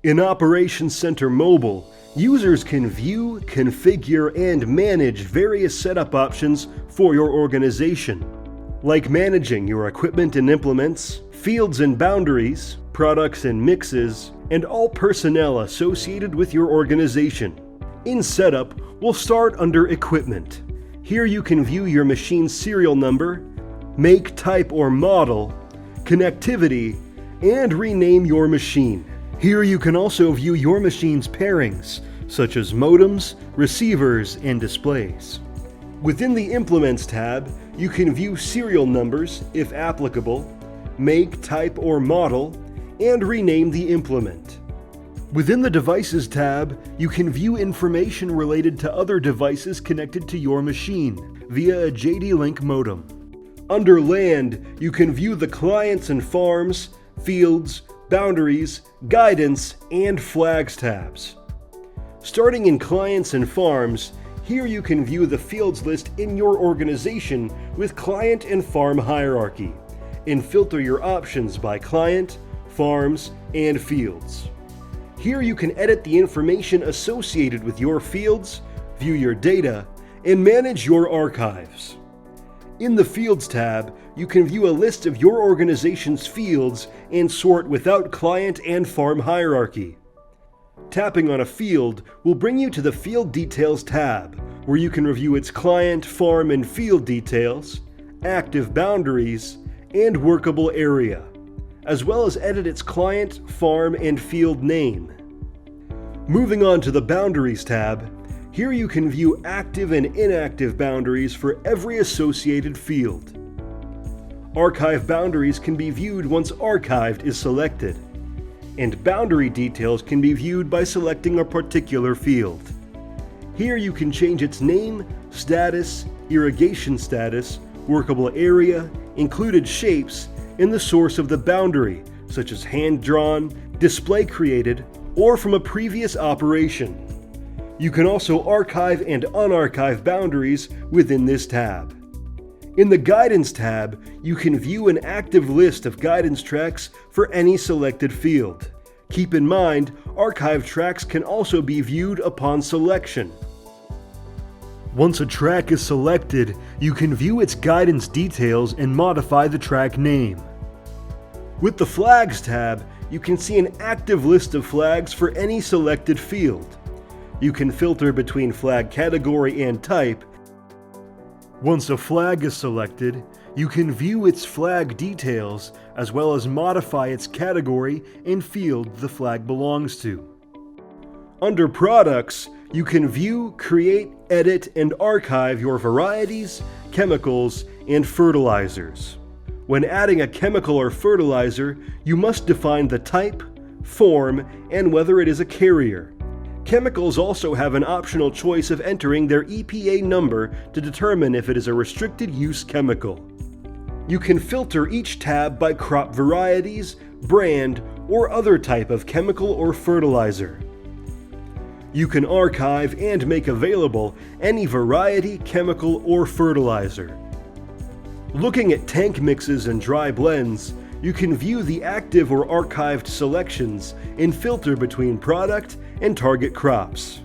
In Operations Center Mobile, users can view, configure, and manage various setup options for your organization, like managing your equipment and implements, fields and boundaries, products and mixes, and all personnel associated with your organization. In Setup, we'll start under Equipment. Here you can view your machine's serial number, make, type, or model, connectivity, and rename your machine. Here you can also view your machine's pairings, such as modems, receivers, and displays. Within the Implements tab, you can view serial numbers, if applicable, make, type, or model, and rename the implement. Within the Devices tab, you can view information related to other devices connected to your machine via a JD-Link modem. Under Land, you can view the Clients and Farms, Fields, Boundaries, Guidance, and Flags tabs. Starting in Clients and Farms, here you can view the fields list in your organization with client and farm hierarchy, and filter your options by client, farms, and fields. Here you can edit the information associated with your fields, view your data, and manage your archives. In the Fields tab, you can view a list of your organization's fields and sort without client and farm hierarchy. Tapping on a field will bring you to the Field Details tab, where you can review its client, farm, and field details, active boundaries, and workable area, as well as edit its client, farm, and field name. Moving on to the Boundaries tab, here you can view active and inactive boundaries for every associated field. Archive boundaries can be viewed once Archived is selected, and boundary details can be viewed by selecting a particular field. Here you can change its name, status, irrigation status, workable area, included shapes, and the source of the boundary, such as hand-drawn, display created, or from a previous operation. You can also archive and unarchive boundaries within this tab. In the Guidance tab, you can view an active list of guidance tracks for any selected field. Keep in mind, archive tracks can also be viewed upon selection. Once a track is selected, you can view its guidance details and modify the track name. With the Flags tab, you can see an active list of flags for any selected field. You can filter between flag category and type. Once a flag is selected, you can view its flag details as well as modify its category and field the flag belongs to. Under Products, you can view, create, edit, and archive your varieties, chemicals, and fertilizers. When adding a chemical or fertilizer, you must define the type, form, and whether it is a carrier. Chemicals also have an optional choice of entering their EPA number to determine if it is a restricted use chemical. You can filter each tab by crop varieties, brand, or other type of chemical or fertilizer. You can archive and make available any variety, chemical, or fertilizer. Looking at tank mixes and dry blends, you can view the active or archived selections and filter between product and target crops.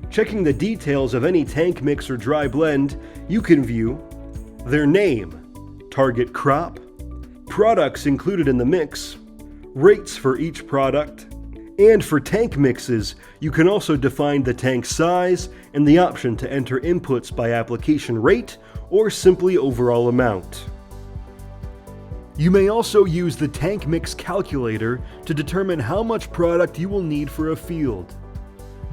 Checking the details of any tank mix or dry blend, you can view their name, target crop, products included in the mix, rates for each product, and for tank mixes, you can also define the tank size and the option to enter inputs by application rate or simply overall amount. You may also use the tank mix calculator to determine how much product you will need for a field.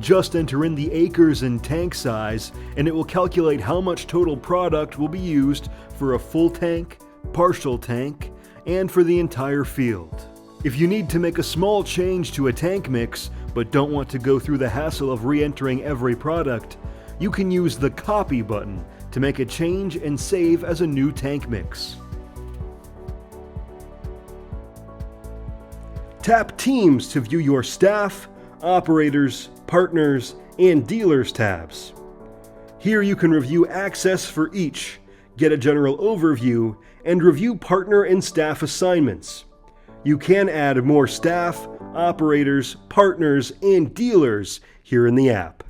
Just enter in the acres and tank size, and it will calculate how much total product will be used for a full tank, partial tank, and for the entire field. If you need to make a small change to a tank mix, but don't want to go through the hassle of re-entering every product, you can use the Copy button to make a change and save as a new tank mix. Tap Teams to view your staff, operators, partners, and dealers tabs. Here you can review access for each, get a general overview, and review partner and staff assignments. You can add more staff, operators, partners, and dealers here in the app.